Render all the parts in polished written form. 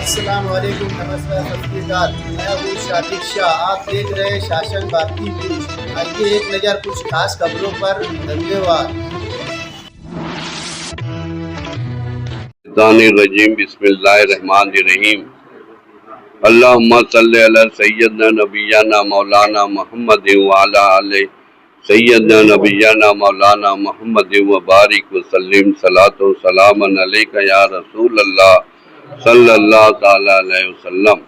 अस्सलाम वालेकुम, नमस्कार, सत श्री अकाल। मैं हूँ शातिक शाह। आप देख रहे हैं शासन भारती न्यूज। आइए एक नज़र कुछ खास खबरों पर। धन्यवाद। रजीम बिस्मिल्लाहिर्रहमानिर्रहीम। अल्लाहुम्मा सल्ली अला सय्यदना नबियना मौलाना मुहम्मद व अला आले सय्यदना नबियना मौलाना मुहम्मद व बारिक व सल्लिम सलातो सलामन अलैका या रसूल अल्लाह सल्लल्लाहु तआला अलैहि वसल्लम।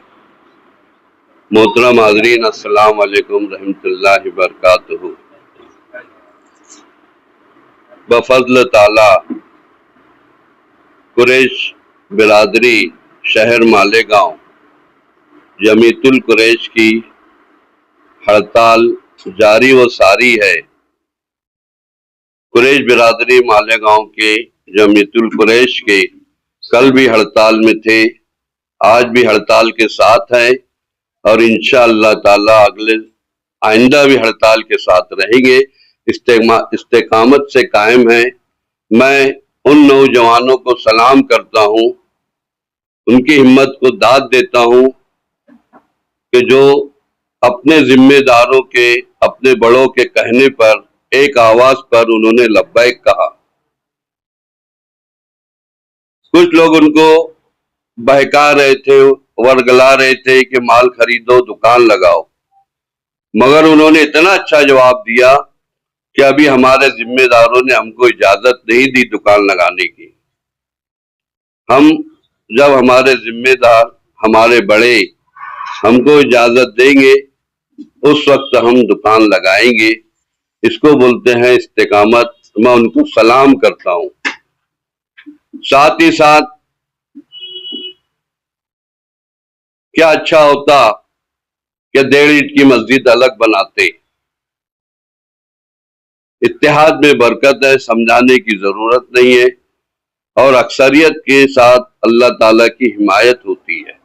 मोहतरम हाज़रीन, अस्सलाम वालेकुम रहमतुल्लाहि व बरकातुहू। बफज़्ल ताला कुरैश बिरादरी शहर मालेगांव जमीतुल कुरैश की हड़ताल जारी व सारी है। कुरैश बिरादरी मालेगांव के जमीतुल कुरैश के कल भी हड़ताल में थे, आज भी हड़ताल के साथ हैं और इंशाअल्लाह ताला आइंदा भी हड़ताल के साथ रहेंगे। इस्तेकामत से कायम है। मैं उन नौजवानों को सलाम करता हूँ, उनकी हिम्मत को दाद देता हूँ कि जो अपने जिम्मेदारों के, अपने बड़ों के कहने पर, एक आवाज पर उन्होंने लब्बैक कहा। कुछ लोग उनको बहका रहे थे, वर्गला रहे थे कि माल खरीदो, दुकान लगाओ, मगर उन्होंने इतना अच्छा जवाब दिया कि अभी हमारे जिम्मेदारों ने हमको इजाजत नहीं दी दुकान लगाने की। हम जब हमारे जिम्मेदार, हमारे बड़े हमको इजाजत देंगे, उस वक्त हम दुकान लगाएंगे। इसको बोलते हैं इस्तेकामत। मैं उनको सलाम करता हूँ। साथ ही साथ क्या अच्छा होता कि 1.5 ईंट की मस्जिद अलग बनाते। इत्तेहाद में बरकत है, समझाने की जरूरत नहीं है और अक्सरियत के साथ अल्लाह ताला की हिमायत होती है।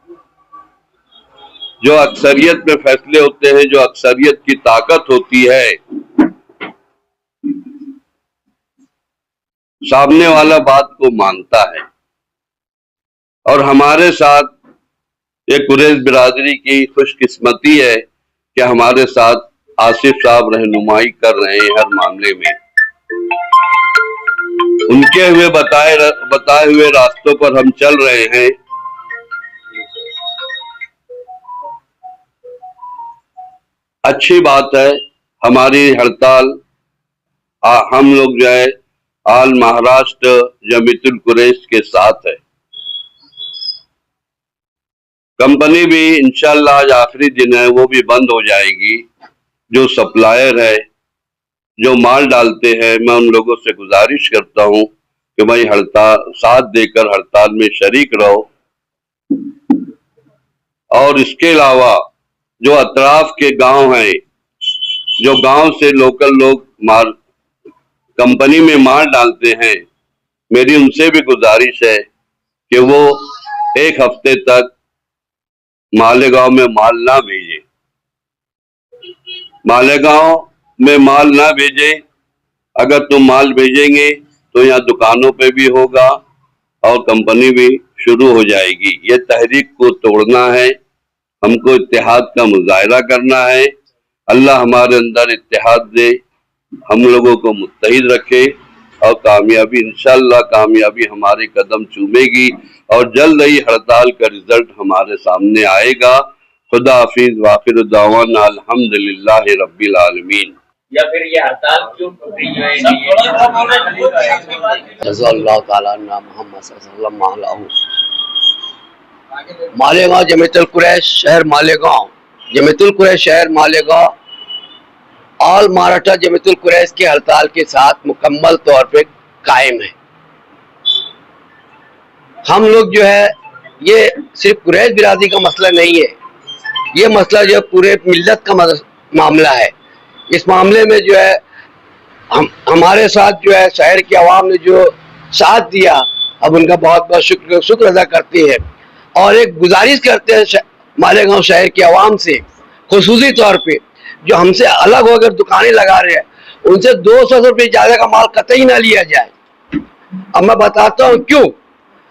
जो अक्सरियत में फैसले होते हैं, जो अक्सरियत की ताकत होती है, सामने वाला बात को मानता है। और हमारे साथ ये कुरैश बिरादरी की खुशकिस्मती है कि हमारे साथ आसिफ साहब रहनुमाई कर रहे हैं हर मामले में। उनके हुए बताए हुए रास्तों पर हम चल रहे हैं। अच्छी बात है। हमारी हड़ताल हम लोग जो है आल महाराष्ट्र जमीतुल कुरैश के साथ है। कंपनी भी इंशाल्लाह आज आखिरी दिन है, वो भी बंद हो जाएगी। जो सप्लायर है, जो माल डालते हैं, मैं उन लोगों से गुजारिश करता हूं कि भाई हड़ताल साथ देकर हड़ताल में शरीक रहो। और इसके अलावा जो अतराफ के गांव हैं, जो गांव से लोकल लोग कंपनी में माल डालते हैं, मेरी उनसे भी गुजारिश है कि वो 1 हफ्ते तक मालेगांव में माल ना भेजे। मालेगांव में माल ना भेजे। अगर तुम माल भेजेंगे तो यहाँ दुकानों पे भी होगा और कंपनी भी शुरू हो जाएगी। ये तहरीक को तोड़ना है, हमको इत्तेहाद का मुजाहिरा करना है। अल्लाह हमारे अंदर इत्तेहाद दे, हम लोगों को मुत्तहिद रखे और कामयाबी, इंशाअल्लाह कामयाबी हमारे कदम चूमेगी और जल्द ही हड़ताल का रिजल्ट हमारे सामने आएगा। खुदा हाफिज, वाखिर दावाना अल्हम्दुलिल्लाहि रब्बिल आलमीन। या फिर ये हड़ताल क्यों टूट रही है? मालेगांव जमीतुल कुरैश शहर मालेगांव, जमीतुल कुरैश शहर मालेगांव ऑल महाराष्ट्र जमीतुल कुरैश की हड़ताल के साथ मुकम्मल तौर पे कायम है। हम लोग जो है, ये सिर्फ कुरैश बिरादरी का मसला नहीं है, ये मसला जो है पूरे मिल्लत का मामला है। इस मामले में जो है हमारे साथ जो है शहर की आवाम ने जो साथ दिया, अब उनका बहुत बहुत शुक्र अदा करते हैं और एक गुजारिश करते हैं मालेगांव शहर की आवाम से, खुसूसी तौर पे जो हमसे अलग होकर दुकानें लगा रहे हैं, उनसे 200 रुपये ज्यादा का माल कतई ना लिया जाए। अब मैं बताता हूँ क्यों।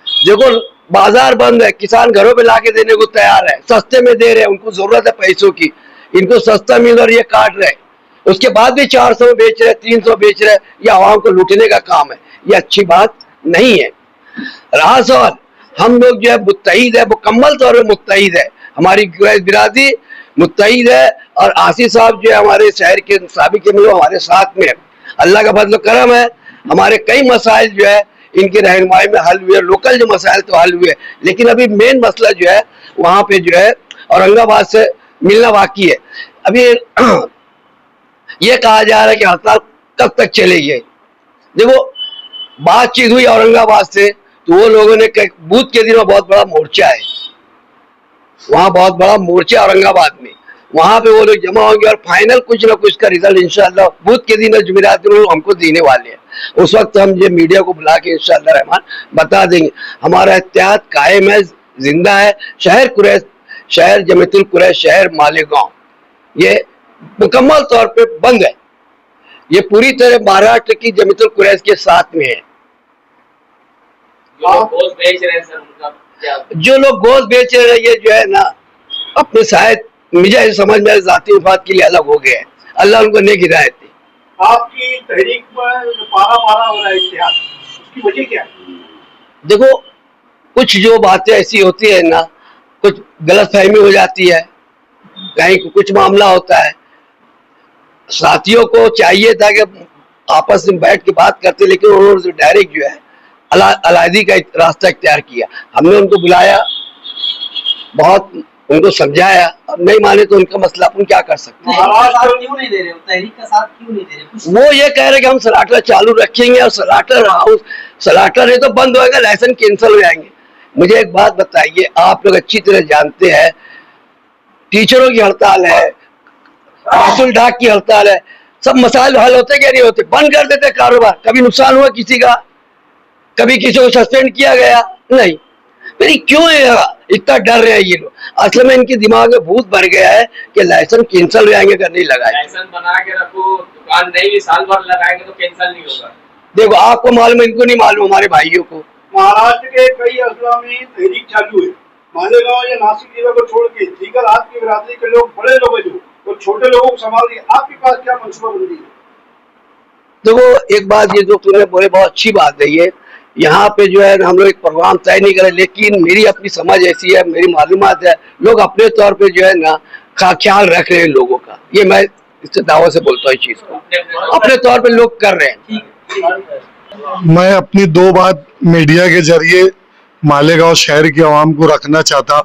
देखो, बाजार बंद है, किसान घरों पे लाके देने को तैयार है, सस्ते में दे रहे हैं, उनको जरूरत है पैसों की, इनको सस्ता मिल रहा है, ये काट रहे, उसके बाद भी 400 में बेच रहे, 300 बेच रहे, ये आवाम को लूटने का काम है, ये अच्छी बात नहीं है। रहा सवाल, हम लोग जो है मुत्तहिद है, मुकम्मल तौर पर मुत्तहिद है, हमारी कुरैश बिरादरी मुत्तहिद है, और आसिफ साहब जो है हमारे शहर के साबिक एमएलए हमारे साथ में है। अल्लाह का फजल करम है, हमारे कई मसाइल जो है इनकी रहनुमाई में हल हुए, लोकल जो मसाइल तो हल हुए, लेकिन अभी मेन मसला जो है वहां पे जो है औरंगाबाद से मिलना बाकी है। अभी ये कहा जा रहा है कि हड़ताल कब तक चलेगी। देखो, बातचीत हुई औरंगाबाद से तो वो लोगों ने बूथ के दिन में बहुत बड़ा मोर्चा है, वहां बहुत बड़ा मोर्चा औरंगाबाद में, वहां पे वो लोग जमा होंगे और फाइनल कुछ ना कुछ का रिजल्ट इंशाअल्लाह बूथ के दिन जुमेरात को हमको देने वाले हैं। उस वक्त हम ये मीडिया को बुला के इंशाअल्लाह रहमान बता देंगे। हमारा एहतियात कायम है, जिंदा है। शहर कुरैश, शहर जमीयतुल कुरैश, शहर मालेगांव ये मुकम्मल तौर पे बंद है, ये पूरी तरह महाराष्ट्र की जमीयतुल कुरैश के साथ में है। जो लोग गोश्त बेच रहे हैं ये जो है ना अपने शायद मुझे समझ में जाती वफात के लिए अलग हो गए हैं, अल्लाह उनको नेक हिदायत दे। आपकी तहरीक में पारा पारा हो रहा है इतिहास, उसकी वजह क्या है? देखो, कुछ जो बातें ऐसी होती है ना, कुछ गलतफहमी हो जाती है, कहीं कुछ मामला होता है, साथियों को चाहिए था कि आपस में बैठ के बात करते, लेकिन उन्होंने डायरेक्ट जो है अलहदी का रास्ता इख्तियार किया। हमने उनको बुलाया, बहुत उनको समझाया, अब नहीं माने तो उनका मसला अपन क्या कर सकते हैं। क्यों नहीं दे रहे हो? तहरीक का साथ क्यों नहीं दे रहे? वो ये कह रहे कि हम सलाटर चालू रखेंगे और सलाटर हाउस, सलाटर है तो बंद होगा, लाइसेंस कैंसिल हो जाएंगे। मुझे एक बात बताइए, आप लोग अच्छी तरह जानते हैं टीचरों की हड़ताल है, महसूल डाक की हड़ताल है, सब मसाइल हल होते क्या नहीं होते? बंद कर देते कारोबार, कभी नुकसान हुआ किसी का, कभी किसी को सस्पेंड किया गया नहीं। फिर क्यों इतना डर रहे हैं ये लोग? असल में इनके दिमाग में भूत भर गया है कि लाइसेंस कैंसिल हो जाएंगे अगर नहीं लगाए। लाइसेंस बना के रखो, दुकान नहीं भी साल भर लगाएंगे तो कैंसिल नहीं होगा। देखो, आपको मालूम है, इनको नहीं मालूम, हमारे भाइयों को। महाराष्ट्र के कई अजला में तहरीक चालू है, मालेगांव या नासिक जिले को छोड़ के दीगर आपकी बिरादरी के लोग, बड़े लोग हैं जो तो छोटे लोगों को संभाल रही है, आपके पास क्या मनसूबाबंदी है? देखो, एक बात ये जो तुमने बोले बहुत अच्छी बात है, ये यहाँ पे जो है हम लोग एक प्रोग्राम तय नहीं करें, लेकिन मेरी अपनी समझ ऐसी है, मेरी मालूमात है, लोग अपने तौर पे जो है ना ख्याल रख रहे हैं लोगों का, ये मैं इससे दावा से बोलता हूँ इस चीज को, अपने तौर पे लोग कर रहे हैं। मैं अपनी दो बात मीडिया के जरिए मालेगांव शहर की आवाम को रखना चाहता,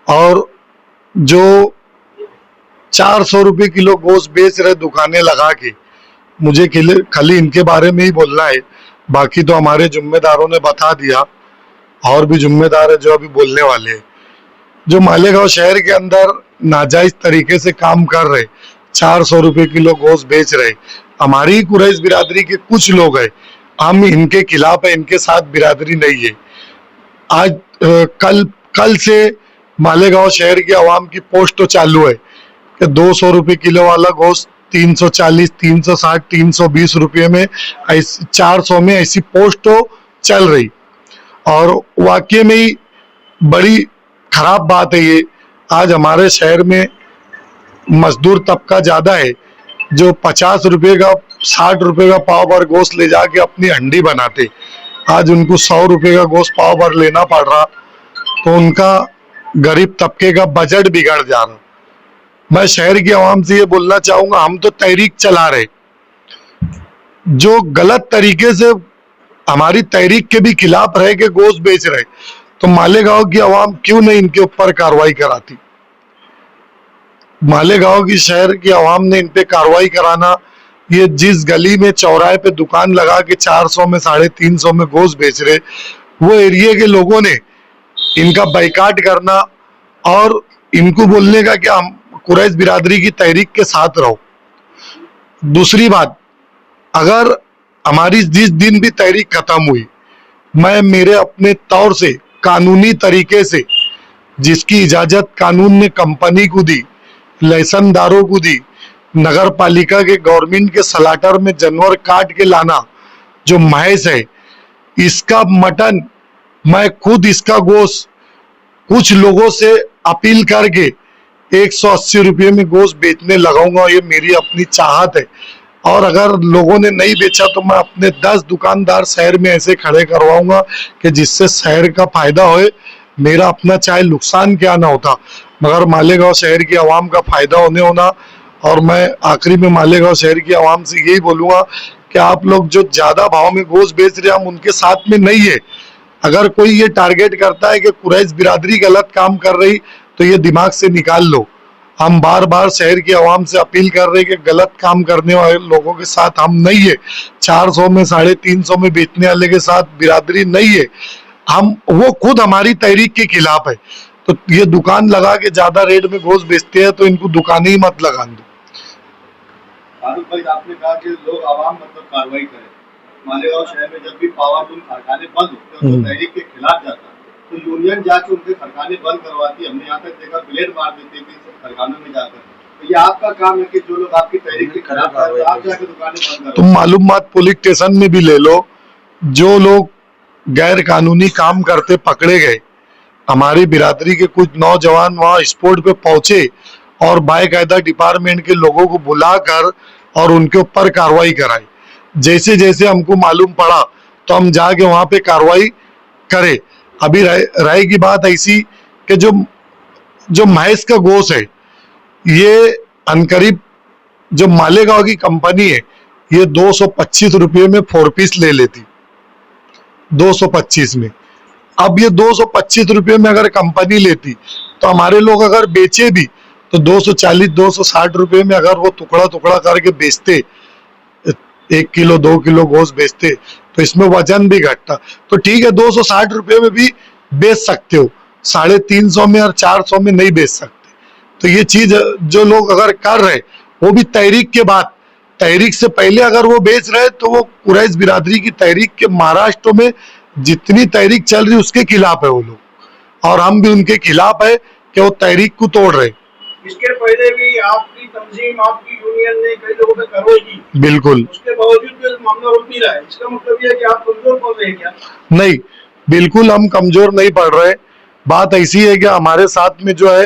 और जो 400 रुपये किलो गोश्त बेच रहे दुकानें लगा के, मुझे खाली इनके बारे में ही बोलना है, बाकी तो हमारे जिम्मेदारों ने बता दिया, और भी जिम्मेदार है जो अभी बोलने वाले हैं। जो मालेगांव शहर के अंदर नाजायज तरीके से काम कर रहे, 400 रुपये किलो गोश्त बेच रहे, हमारी कुरैश बिरादरी के कुछ लोग हैं, हम इनके खिलाफ है, इनके साथ बिरादरी नहीं है। आज कल से मालेगांव शहर की आवाम की पोस्ट तो चालू है कि 200 रुपये किलो वाला गोश्त 340, 360, 320 रुपये में, 400 में ऐसी पोस्ट तो चल रही, और वाकई में ही बड़ी खराब बात है ये। आज हमारे शहर में मजदूर तबका ज्यादा है जो 50 रुपये का, 60 रुपये का पाव भर गोश्त ले जाके अपनी हंडी बनाते, आज उनको 100 रुपये का गोश्त पाव भर लेना पड़ रहा, तो उनका गरीब तबके का बजट बिगड़ जा रहा। मैं शहर की आवाम से ये बोलना चाहूंगा, हम तो तहरीक चला रहे, जो गलत तरीके से हमारी तहरीक के भी खिलाफ रह के गोश्त बेच रहे, तो मालेगांव की आवाम क्यों नहीं इनके ऊपर कार्रवाई कराती? मालेगांव की शहर की आवाम ने इन पे कार्रवाई कराना, ये जिस गली में चौराहे पे दुकान लगा के 400 में 350 में गोश्त बेच रहे, वो एरिया के लोगों ने इनका बाइकाट करना और इनको बोलने का कि हम कुरैश बिरादरी की तहरीक के साथ रहो। दूसरी बात, अगर हमारी जिस दिन भी तहरीक खत्म हुई, मैं मेरे अपने तौर से कानूनी तरीके से, जिसकी इजाजत कानून ने कंपनी को दी, लाइसेंसदारों को दी, नगर पालिका के गवर्नमेंट के सलाटर में जानवर काट के लाना जो महज है, इसका मटन मैं खुद इसका गोश्त कुछ लोगों से अपील करके 180 रुपये में गोश्त बेचने लगाऊंगा। ये मेरी अपनी चाहत है, और अगर लोगों ने नहीं बेचा तो मैं अपने 10 दुकानदार शहर में ऐसे खड़े करवाऊंगा कि जिससे शहर का फायदा होए, मेरा अपना चाहे नुकसान क्या ना होता, मगर मालेगांव शहर की आवाम का फायदा होना। और मैं आखिरी में मालेगांव शहर की आवाम से यही बोलूंगा कि आप लोग जो ज्यादा भाव में गोश्त बेच रहे हैं, हम उनके साथ में नहीं है। अगर कोई ये टारगेट करता है कि कुरैश बिरादरी गलत काम कर रही, तो ये दिमाग से निकाल लो। हम बार बार शहर की आवाम से अपील कर रहे हैं कि गलत काम करने वाले लोगों के साथ हम नहीं है। 400 में 350 में बेचने वाले के साथ बिरादरी नहीं है। हम वो खुद हमारी तहरीक के खिलाफ है। तो ये दुकान लगा के ज्यादा रेट में गोश्त बेचते हैं, तो इनको दुकानें ही मत लगा दो। फारूक भाई, आपने कहा कि लोग आवाम मतलब कार्रवाई करें। मालेगांव शहर में जब भी पावरलूम कारखाने बंद होते हैं तो तहरीक के खिलाफ जाता है, तो यूनियन जाके उनके कारखाने बंद करवाती है। हमने यहाँ तक देखा ब्लेड मार देते थे कारखानों में जाकर। तो ये आपका काम है कि जो लोग आपकी तहरीक के खिलाफ जाते हैं, आप जाके दुकानें बंद करो। तुम मालूमात पुलिस स्टेशन में भी ले लो, जो लोग गैर कानूनी काम करते पकड़े गए, हमारी बिरादरी के कुछ नौजवान वहां स्पॉट पे पहुंचे और बाकायदा डिपार्टमेंट के लोगों को बुलाकर और उनके ऊपर कार्रवाई कराई। जैसे जैसे हमको मालूम पड़ा तो हम जाके वहां पे कार्रवाई करे। अभी राय की बात ऐसी कि जो महेश का गोश्त है, ये अनकरीब जो मालेगांव की कंपनी है, ये 225 रुपये में 4 पीस ले लेती, 225 में। अब ये 225 रुपये में अगर कंपनी लेती तो हमारे लोग अगर बेचे भी तो 240-260 रुपये में अगर वो टुकड़ा टुकड़ा करके बेचते, 1 किलो 2 किलो गोश्त बेचते, तो इसमें वजन भी घटता। तो ठीक है, 260 रुपये में भी बेच सकते हो, 350 में और 400 में नहीं बेच सकते। तो ये चीज जो लोग अगर कर रहे, वो भी तहरीक के बाद, तहरीक से पहले अगर वो बेच रहे तो वो कुरैश बिरादरी की तहरीक के महाराष्ट्र में जितनी तहरीक चल रही उसके खिलाफ है वो लोग, और हम भी उनके खिलाफ है कि वो तहरीक को तोड़ रहे। इसके पहले भी आपकी तंजीम, आपकी यूनियन ने कई लोगों पे कार्रवाई की, बिल्कुल, उसके बावजूद भी मामला रुक नहीं रहा है। इसका मतलब ये है कि आप कमजोर पड़ रहे हैं क्या? नहीं, बिल्कुल हम कमजोर नहीं पड़ रहे। बात ऐसी है कि हमारे साथ में जो है,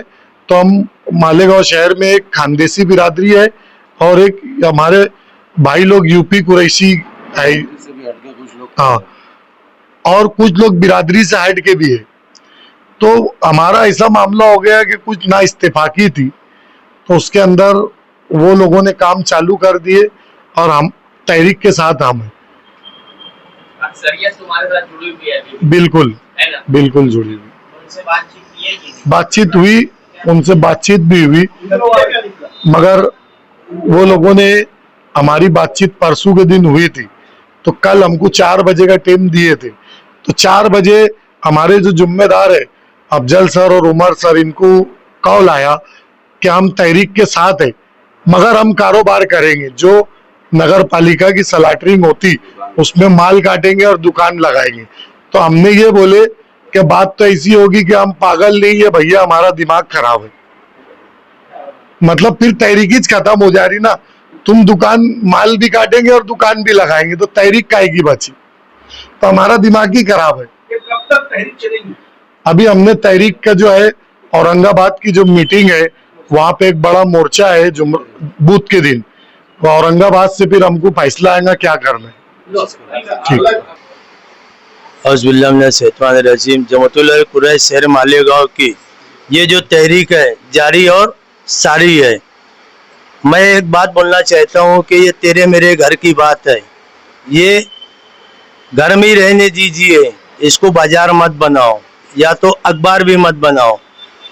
तो हम मालेगांव शहर में एक खानदेशी बिरादरी है और एक हमारे भाई लोग यूपी कुरैशी है, हाँ, और कुछ लोग बिरादरी से हट के भी है। तो हमारा ऐसा मामला हो गया कि कुछ ना इस्तेफाकी थी, तो उसके अंदर वो लोगों ने काम चालू कर दिए और हम तहरीक के साथ हम हैं। अक्सरियत तुम्हारे साथ जुड़ी हुई है अभी? बिल्कुल, है ना? बिल्कुल जुड़ी हुई। उनसे बातचीत की है कि नहीं? बातचीत हुई, उनसे बातचीत भी हुई, मगर वो लोगों ने, हमारी बातचीत परसों के दिन हुई थी, तो कल हमको 4 बजे का टाइम दिए थे। तो 4 बजे हमारे जो जिम्मेदार है अफजल सर और उमर सर, इनको कॉल आया कि हम तहरीक के साथ है, मगर हम कारोबार करेंगे, जो नगर पालिका की सलाटरिंग होती उसमें माल काटेंगे और दुकान लगाएंगे। तो हमने ये बोले कि बात तो ऐसी होगी कि हम पागल नहीं है भैया, हमारा दिमाग खराब है। मतलब फिर तहरीक ही खत्म हो जा रही ना, तुम दुकान माल भी काटेंगे और दुकान भी लगाएंगे, तो तहरीक काहेगी बची? तो हमारा दिमाग ही खराब है। कब तक तहरीक चलेगी? अभी हमने तहरीक का जो है, औरंगाबाद की जो मीटिंग है, वहां पे एक बड़ा मोर्चा है जो बूथ के दिन, तो औरंगाबाद से फिर हमको फैसला आएगा क्या करना है। ठीक। औज़ुबिल्लाहिमिनश्शैतानिर्रजीम। जमातुल कुरैश शहर मालेगांव की ये जो तहरीक है जारी और सारी है। मैं एक बात बोलना चाहता हूँ कि ये तेरे मेरे घर की बात है, ये घर में ही रहने दीजिए, इसको बाजार मत बनाओ, या तो अखबार भी मत बनाओ।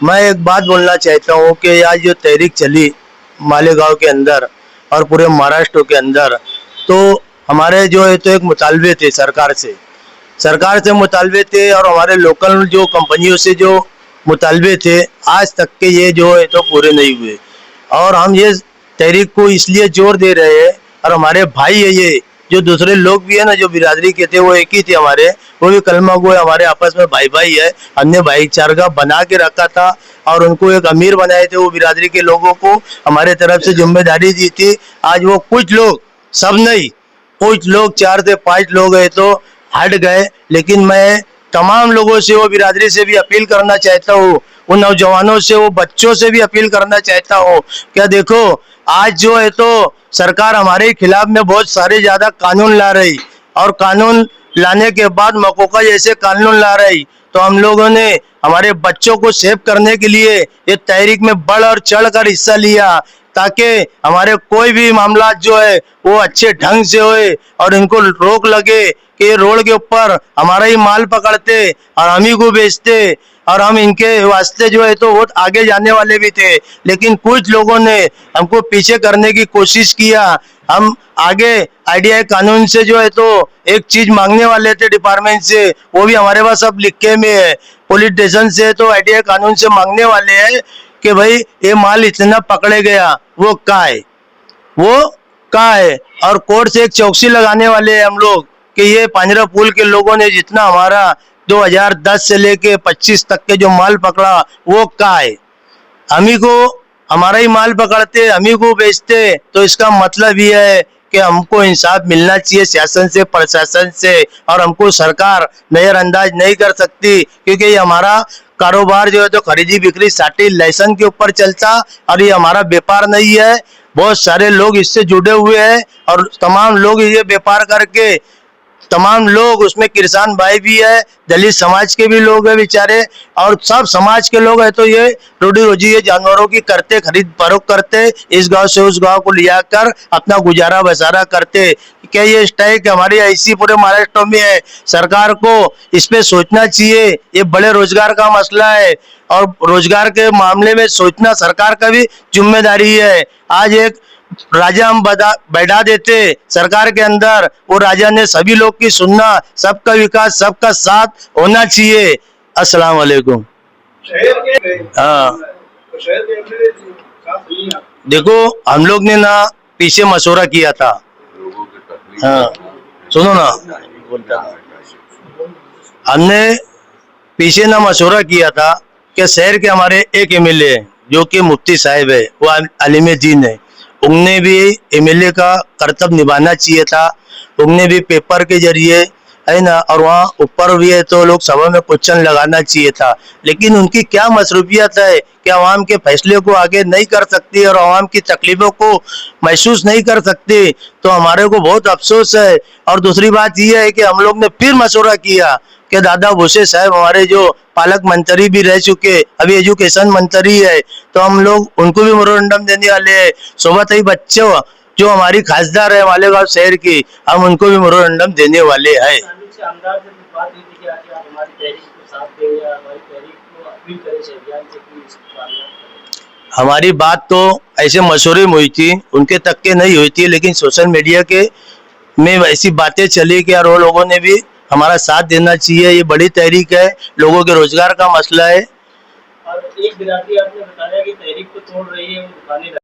मैं एक बात बोलना चाहता हूँ कि आज जो तहरीक चली मालेगांव के अंदर और पूरे महाराष्ट्र के अंदर, तो हमारे जो है तो एक मुतालबे थे सरकार से मुतालबे थे, और हमारे लोकल जो कंपनियों से जो मुतालबे थे, आज तक के ये जो है तो पूरे नहीं हुए। और हम ये तहरीक को इसलिए जोर दे रहे हैं, और हमारे भाई है ये, जो दूसरे लोग भी है ना, जो बिरादरी के थे वो एक ही थे हमारे, वो भी कलमा गो है, हमारे आपस में भाई भाई है। हमने भाईचारा बना के रखा था और उनको एक अमीर बनाए थे, वो बिरादरी के लोगों को हमारे तरफ से जिम्मेदारी दी थी। आज वो कुछ लोग, सब नहीं, कुछ लोग 4 से 5 लोग है तो हट गए। लेकिन मैं तमाम लोगों से, वो बिरादरी से भी अपील करना चाहता हूँ, उन नौजवानों से, वो बच्चों से भी अपील करना चाहता हूँ। क्या देखो, आज जो है तो सरकार हमारे खिलाफ में बहुत सारे ज्यादा कानून ला रही, और कानून लाने के बाद मकोका जैसे कानून ला रही, तो हम लोगों ने हमारे बच्चों को सेव करने के लिए ये तहरीक में बढ़ और चढ़ कर हिस्सा लिया, ताकि हमारे कोई भी मामला जो है वो अच्छे ढंग से होए और इनको रोक लगे कि रोड के ऊपर हमारा ही माल पकड़ते और हम ही को बेचते, और हम इनके वास्ते जो है तो बहुत आगे जाने वाले भी थे, लेकिन कुछ लोगों ने हमको पीछे करने की कोशिश किया। हम आगे आईडीआई कानून से जो है तो एक चीज मांगने वाले थे डिपार्टमेंट से, वो भी हमारे पास अब लिखे में है, पुलिस स्टेशन से तो आईडीआई कानून से मांगने वाले हैं कि भाई ये माल इतना पकड़े गया, वो कहाँ है, वो कहाँ है, और कोर्ट से एक चौकसी लगाने वाले हैं हम लोग कि ये पांजरा पुल के लोगों ने जितना हमारा 2010 से लेके 25 तक के जो माल पकड़ा वो कहाँ है। हम ही को हमारा ही माल पकड़ते, हम ही को बेचते, तो इसका मतलब ये है कि हमको इंसाफ मिलना चाहिए शासन से, प्रशासन से, और हमको सरकार नजरअंदाज नहीं कर सकती, क्योंकि ये हमारा कारोबार जो है तो खरीदी बिक्री साटी लाइसेंस के ऊपर चलता, और ये हमारा व्यापार नहीं है। बहुत सारे लोग इससे जुड़े हुए हैं और तमाम लोग ये व्यापार करके, तमाम लोग उसमें किसान भाई भी है, दलित समाज के भी लोग हैं बेचारे, और सब समाज के लोग हैं, तो ये रोजी रोजी ये जानवरों की करते, खरीद फरोख्त करते, इस गांव से उस गांव को लिया कर अपना गुजारा बसारा करते। क्या ये स्ट्राइक हमारी ऐसी पूरे महाराष्ट्र में है? सरकार को इस पे सोचना चाहिए, ये बड़े रोजगार का मसला है, और रोजगार के मामले में सोचना सरकार का भी जिम्मेदारी है। आज एक राजा हम बैठा देते सरकार के अंदर, वो राजा ने सभी लोग की सुनना, सबका विकास, सबका साथ होना चाहिए। अस्सलाम वालेकुम। हाँ, देखो हम लोग ने ना पीछे मशवरा किया था, हाँ सुनो ना, हमने पीछे ना मशवरा किया था कि शहर के हमारे एक एमएलए जो कि मुफ्ती साहब है, वो अलीम दीन है, उनने भी एमएलए का कर्तव्य निभाना चाहिए था। उनने भी पेपर के जरिए है ना, और वहाँ ऊपर भी है तो लोग सभा में क्वेश्चन लगाना चाहिए था, लेकिन उनकी क्या मसरूफियत है कि आवाम के फैसले को आगे नहीं कर सकती और आवाम की तकलीफों को महसूस नहीं कर सकती, तो हमारे को बहुत अफसोस है। और दूसरी बात यह है कि हम लोग ने फिर मशवरा किया कि दादा भूसे साहब हमारे जो पालक मंत्री भी रह चुके, अभी एजुकेशन मंत्री है, तो हम लोग उनको भी मेमोरेंडम देने वाले हैं। सोबत ही बच्चों जो हमारी खासदार है मालेगांव शहर की, हम उनको भी मेमोरेंडम देने वाले हैं। हमारी बात तो ऐसे मशवरे में हुई थी, उनके तक के नहीं हुई थी, लेकिन सोशल मीडिया के में ऐसी बातें चली कि यार वो लोगों ने भी हमारा साथ देना चाहिए। ये बड़ी तहरीक है, लोगों के रोजगार का मसला है। और एक बिरादरी आपने बताया कि तहरीक को तोड़ रही है, वो दुकानें